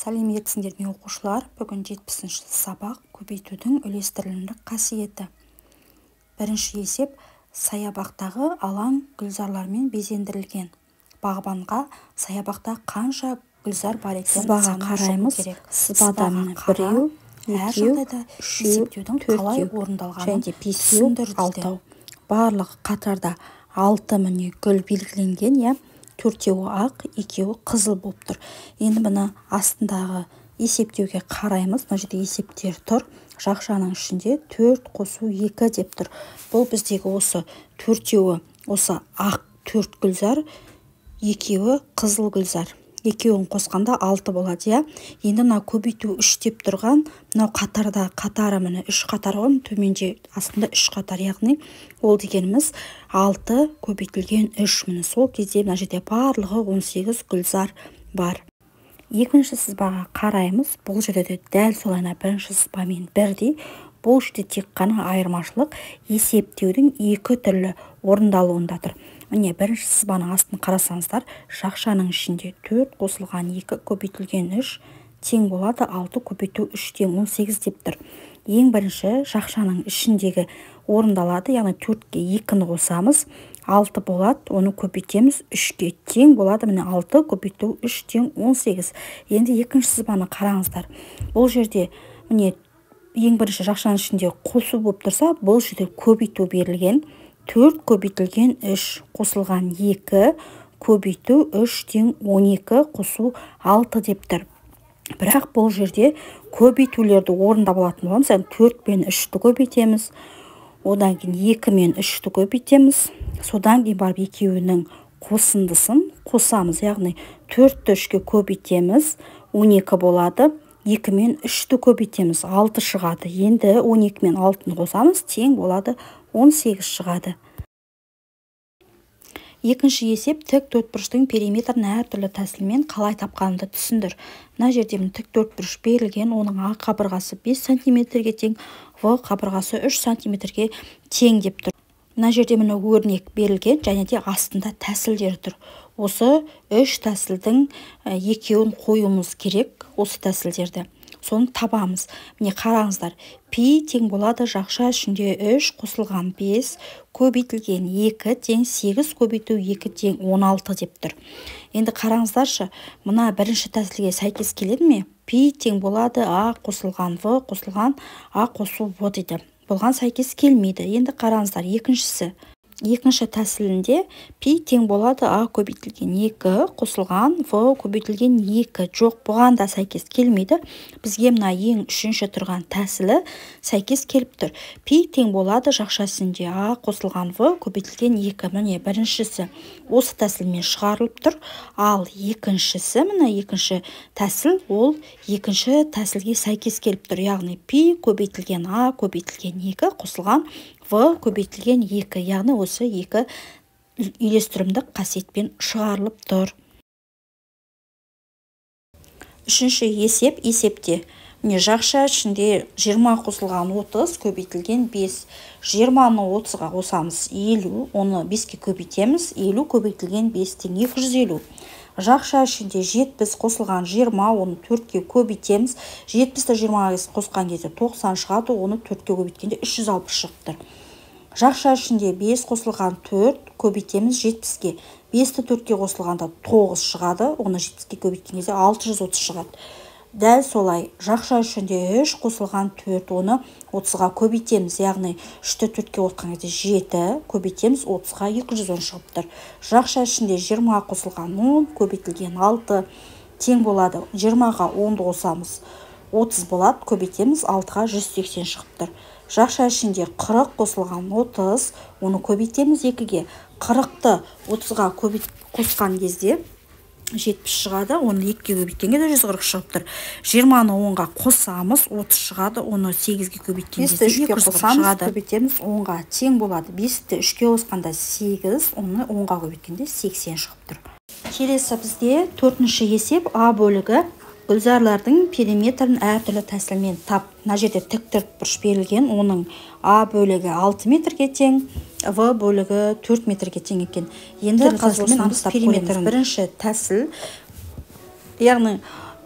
Сәлеметсіңдер ме оқушылар? Бүгін 70-ші сабақ көбейтудің үлестірілімдік қасиеті. Бірінші есеп саябақтағы алаң гүлзарлармен безендірілген. Бағбанға саябақта қанша гүлзар бар екенін сызбаға қараймыз. Сызбадан біреу, екеу, үшеу, төртеу және бесеу, алтау. Барлық қатарда 6 міне гүл белгіленген, төртеуі ақ, екеуі қызыл болып тұр. Енді мұны астындағы есептеуге қараймыз. Мына жерде есептер тұр. Жақшаның ішінде 4 қосу 2 деп тұр. Бұл біздегі осы төртеуі осы ақ 4 гүлзар, екеуі қызыл гүлзар. Екеуін қосқанда 6 болады, Енді мына көбейту 3 деп тұрған, мынау қатарда қатары міне 3 қатар ғой, төменде астында 3 қатар, яғни ол дегеніміз 6 көбейтілген 3 міне. Сол кезде мына жерде барлығы 18 гүлзар бар. Екінші сызбаға қараймыз. Бұл жерде де дәл солайына бірінші сызбамен бірдей. Бұл жерде тек қана айырмашылық есептеудің екі түрлі орындалуында тұр. Міне бірінші сызбаның астын қарасаңыздар, жақшаның ішінде 4 қосылған 2 көбейтілген 3 тең болады 6 көбейту 3 тең 18 деп тұр. Ең бірінші жақшаның ішіндегі орындалады, яғни 4-ке 2-ні қосамыз, 6 болады, оны көбейтеміз 3-ке тең болады, міне 6 көбейту 3 тең 18. Енді екінші сызбаны қараңыздар. Бұл жерде міне ең бірінші жақшаның ішінде қосу болып тұрса, бұл жерде көбейту берілген. 4 көбейтілген 3 қосылған 2 көбейту 3 тең 12 қосу 6 деп тұр. Бірақ бұл жерде көбейтулерді орындап алатын боламыз. 4 пен 3-ті көбейтеміз, одан кейін 2 мен 3-ті көбейтеміз, содан кейін барып екеуінің қосындысын қосамыз, яғни 4-ті 3-ке көбейтеміз, 12 болады, 2 мен 3-ті көбейтеміз, 6 шығады. Енді 12 мен 6-ны қосамыз, тең болады 18 шығады. Екінші есеп тік төртбұрыштың периметрін әртүрлі тәсілмен қалай тапқанымды түсіндір. Мына жерде тік төртбұрыш берілген, оның А қабырғасы 5 см-ге тең, В қабырғасы 3 см-ге тең деп тұр. Мына жерде өрнек берілген, және де астында тәсілдер тұр. Осы 3 тәсілдің екеуін қоюымыз керек, осы тәсілдерді. Соны табамыз. Міне қараңыздар. Пи тең болады жақша ішінде 3 қосылған 5 көбейтілген 2 тең 8 көбейту 2 тең 16 деп тұр. Енді қараңыздаршы, мына бірінші тәсілге сәйкес келеді ме? Пи тең болады А қосылған В қосылған А қосу В дейді. Болған сәйкес келмейді. Енді қараңыздар, екінші тәсілінде пи тең болады А көбейтілген 2 қосылған В көбейтілген 2. Жоқ, бұған да сәйкес келмейді. Бізге мына ең үшінші тұрған тәсілі сәйкес келіп тұр. Пи тең болады жақшасында А қосылған В көбейтілген 2. Міне біріншісі осы тәсілмен шығарылып тұр. Ал екіншісі, мына екінші тәсіл, ол екінші тәсілге сәйкес келіп тұр. Яғни пи көбейтілген А көбейтілген 2 қосылған В көбейтілген 2, яғни осы екі үйлестірімдік қасиетпен шығарылып тұр. Үшінші есеп, есепте. Міне жақша ішінде 20 қосылған 30 көбейтілген 5. 20-ны 30-ға қосамыз 50, оны 5-ке көбейтеміз, 50 көбейтілген 5 тең 250. Жақша ішінде 70 қосылған 20, оны 4-ке көбейтеміз. 70-ті 20-ға қосқан кезде 90 шығады, оны 4-ке көбейткенде 360 шығыптыр. Жақша ішінде 5 қосылған 4 көбейтеміз 70-ке. 5-ті 4-ке қосылғанда 9 шығады, оны 70-ке көбейткен кезде 630 шығады. Дәл солай, жақша ішінде 3 қосылған 4, оны 30-ға көбейтеміз, яғни 3-ті 4-ке қосқан кезде 7 көбейтеміз, 30-ға 210 шығыптыр. Жақша ішінде 20-ға қосылған 10 көбейтілген 6 тең болады. 20-ға 10-ды қосамыз, 30 болады, көбейтеміз, 6-ға 180 шығыптыр. Жақша ішінде 40 қосылған 30, оны көбейтеміз 2-ге. 40-ты 30-ға қосқан кезде 70 шығады, оны 2-ге көбейткенге де 140 шығыптыр. 20-ны 10-ға қосамыз, 30 шығады, оны 8-ге көбейткен кезде 240 шығады. Көбейтеміз 10-ға тең болады. 5-ті 3-ке қосқанда 8, оны 10-ға көбейткенде 80 шығыптыр. Келесі бізде төртінші есеп А бөлігі. Гүлзарлардың периметрін әртүрлі тәсілмен тап. Мына жерде тік төртбұрыш берілген, оның А бөлігі 6 метрге тең, В бөлігі 4 метрге тең екен. Енді қазірмен периметрін бірінші тәсіл, яғни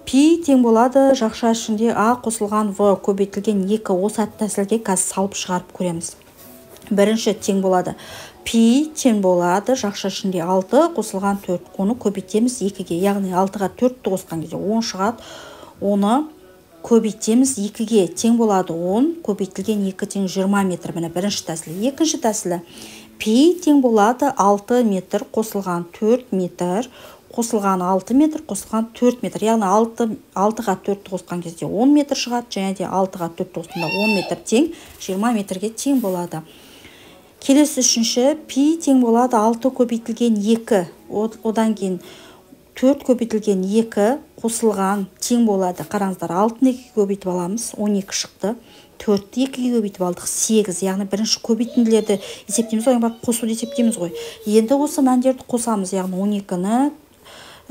пи тең болады жақша ішінде а қосылған в көбейтілген 2. Осы тәсілге қазір салып шығарып көреміз. Бірінші тең болады пи тең болады жақша ішінде 6 қосылған 4. Оны көбейтеміз 2-ге. Яғни 6-ға 4-ті қосқан кезде 10 шығады. Оны көбейтеміз 2-ге. Тең болады 10 көбейтілген 2 тең 20 метр. Міне бірінші тәсілі. Екінші тәсілі пи тең болады 6 метр қосылған 4 метр қосылған 6 метр қосылған 4 метр. Яғни 6-ға 4-ті қосқан кезде 10 метр шығады. Және де 6-ға 4-ті қосқанда 10 метр тең 20 метрге тең болады. Келесі үшінші пи тең болады 6 көбейтілген 2. Одан кейін 4 көбейтілген 2 қосылған тең болады. Қараңыздар, 6-ны 2-ге көбейтіп аламыз, 12 шықты. 4-ті 2-ге көбейтіп алдық, 8. Яғни бірінші көбейтінділерді есептейміз, одан кейін қосуды есептейміз ғой. Енді осы мәндерді қосамыз, яғни 12-ні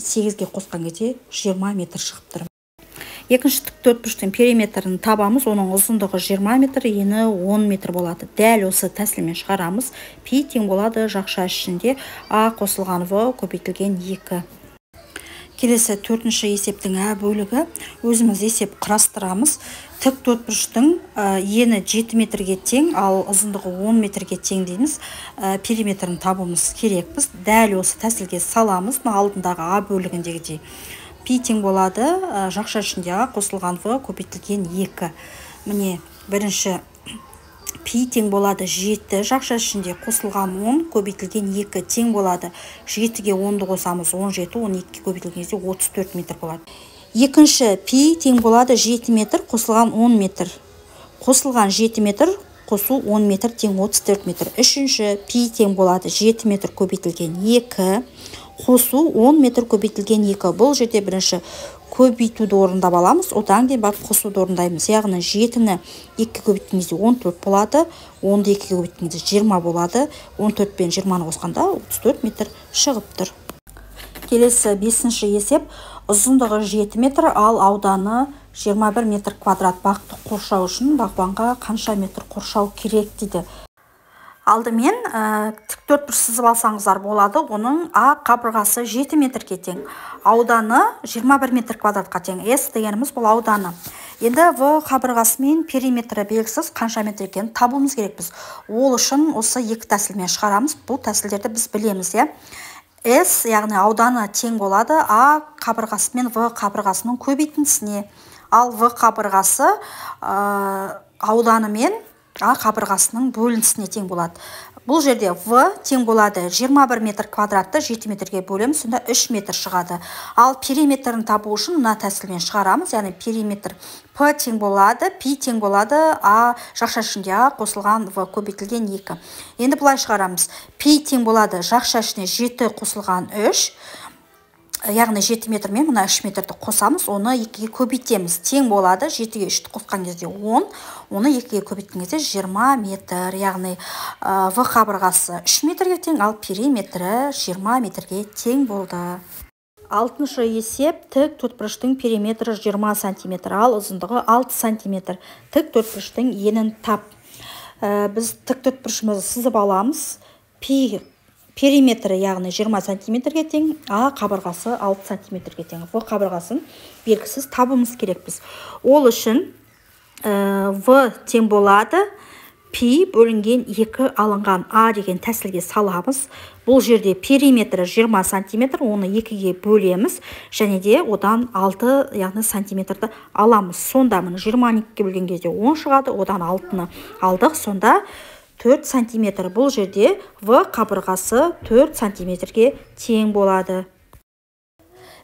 8-ге қосқан кезде 20 метр шығып тұр. Екінші тіктөртбұрыштың периметрін табамыз, оның ұзындығы 20 метр, ені 10 метр болады. Дәл осы тәсілмен шығарамыз. Пи тең болады жақша ішінде а қосылған в көбейтілген 2. Келесі төртінші есептің ә бөлігі. Өзіміз есеп құрастырамыз. Тіктөртбұрыштың ені 7 метрге тең, ал ұзындығы 10 метрге тең дейміз. Периметрін табуымыз керекпіз. Дәл осы тәсілге саламыз. Алдындағы а бөлігіндегідей. Пи тең болады жақша ішінде а қосылған в көбейтілген 2. Міне бірінші пи тең болады 7, жақша ішінде қосылған 10 көбейтілген 2 тең болады. 7-ге 10-ды қосамыз, 17, 12-ге көбейтілген кезде 34 метр болады. Екінші пи тең болады 7 метр қосылған 10 метр. Қосылған 7 метр қосу 10 метр тең 34 метр. Үшінші пи тең болады 7 метр көбейтілген 2. Қосу 10 метр көбейтілген 2. Бұл жерде бірінші көбейтуді орындап аламыз, одан кейін барып қосуды орындаймыз. Яғни 7-ні 2-ге көбейткен кезде 14 болады, 10-ды 2-ге көбейткен кезде 20 болады. 14 пен 20-ны қосқанда 34 метр шығып тұр. Келесі 5-ші есеп. Ұзындығы 7 метр, ал ауданы 21 метр квадрат. Бақты қоршау үшін бағбанға қанша метр қоршау керек дейді. Алдымен тіктөртбұрыш сызып алсаңыздар болады. Оның а қабырғасы 7 метрге тең. Ауданы 21 метр квадратқа тең. С дегеніміз бұл ауданы. Енді в қабырғасы мен периметрі белгісіз қанша метр екенін табуымыз керекпіз. Ол үшін осы екі тәсілмен шығарамыз. Бұл тәсілдерді біз білеміз, иә. С, яғни ауданы тең болады а қабырғасы мен в қабырғасының көбейтіндісіне. Ал в қабырғасы ауданы мен а қабырғасының бөлінісіне тең болады. Бұл жерде в тең болады 21 метр квадратты 7 метрге бөлеміз, сонда 3 метр шығады. Ал периметрін табу үшін мына тәсілмен шығарамыз, яғни периметр п тең болады, пи тең болады а жақша ішінде а қосылған в көбейтілген 2. Енді бұлай шығарамыз. Пи тең болады жақша ішіне 7 қосылған 3. Яғни 7 метр мен мына 3 метрді қосамыз, оны 2-ге көбейтеміз. Тең болады, 7-ге 3-ті қосқан кезде 10, оны 2-ге көбейткен кезде 20 метр. Яғни в қабырғасы 3 метрге тең, ал периметрі 20 метрге тең болды. 6-шы есеп. Тіктөртбұрыштың периметрі 20 см, ал ұзындығы 6 см. Тіктөртбұрыштың енін тап. Біз тіктөртбұрышымызды сызып аламыз. Периметрі яғни 20 сантиметрге тең, а қабырғасы 6 сантиметрге тең. В қабырғасын белгісіз табуымыз керекпіз. Ол үшін в тең болады пи бөлінген 2 алынған а деген тәсілге саламыз. Бұл жерде периметрі 20 сантиметр, оны 2-ге бөлеміз, және де одан 6 яғни сантиметрді аламыз. Сонда мына 22-ге бөлген кезде 10 шығады, одан 6-ны алдық, сонда 4 сантиметр. Бұл жерде в қабырғасы 4 сантиметрге тең болады.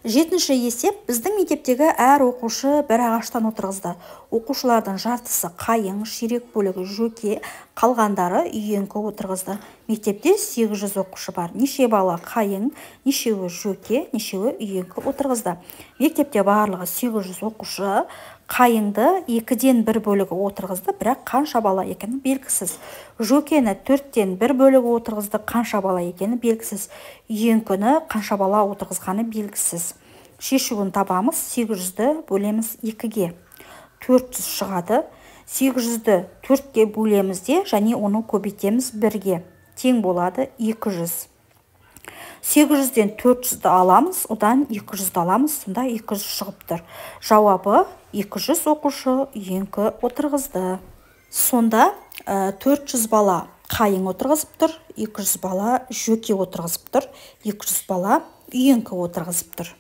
7-ші есеп. Біздің мектептегі әр оқушы бір ағаштан отырғызды. Оқушылардың жартысы қайың, ширек бөлігі жөке, қалғандары үйеңкі отырғызды. Мектепте 800 оқушы бар. Неше бала қайың, нешеуі жөке, нешеуі үйеңкі отырғызды. Мектепте барлығы 800 оқушы қайыңды 2-ден 1 бөлігі отырғызды, бірақ қанша бала екені белгісіз. Жөкені 4-тен 1 бөлігі отырғызды, қанша бала екені белгісіз. Үйеңкіні қанша бала отырғызғаны белгісіз. Шешуін табамыз. 800-ді бөлеміз 2-ге. 400 шығады. 800-ді 4-ге бөлеміз де, және оны көбейтеміз 1-ге. Тең болады 200. 800-ден 400-ді аламыз, одан 200-ді аламыз, сонда 200 шығып тұр. Жауабы 200 оқушы үйеңкі отырғызды. Сонда 400 бала қайың отырғызып тұр, 200 бала жөке отырғызып тұр, 200 бала үйеңкі отырғызып тұр.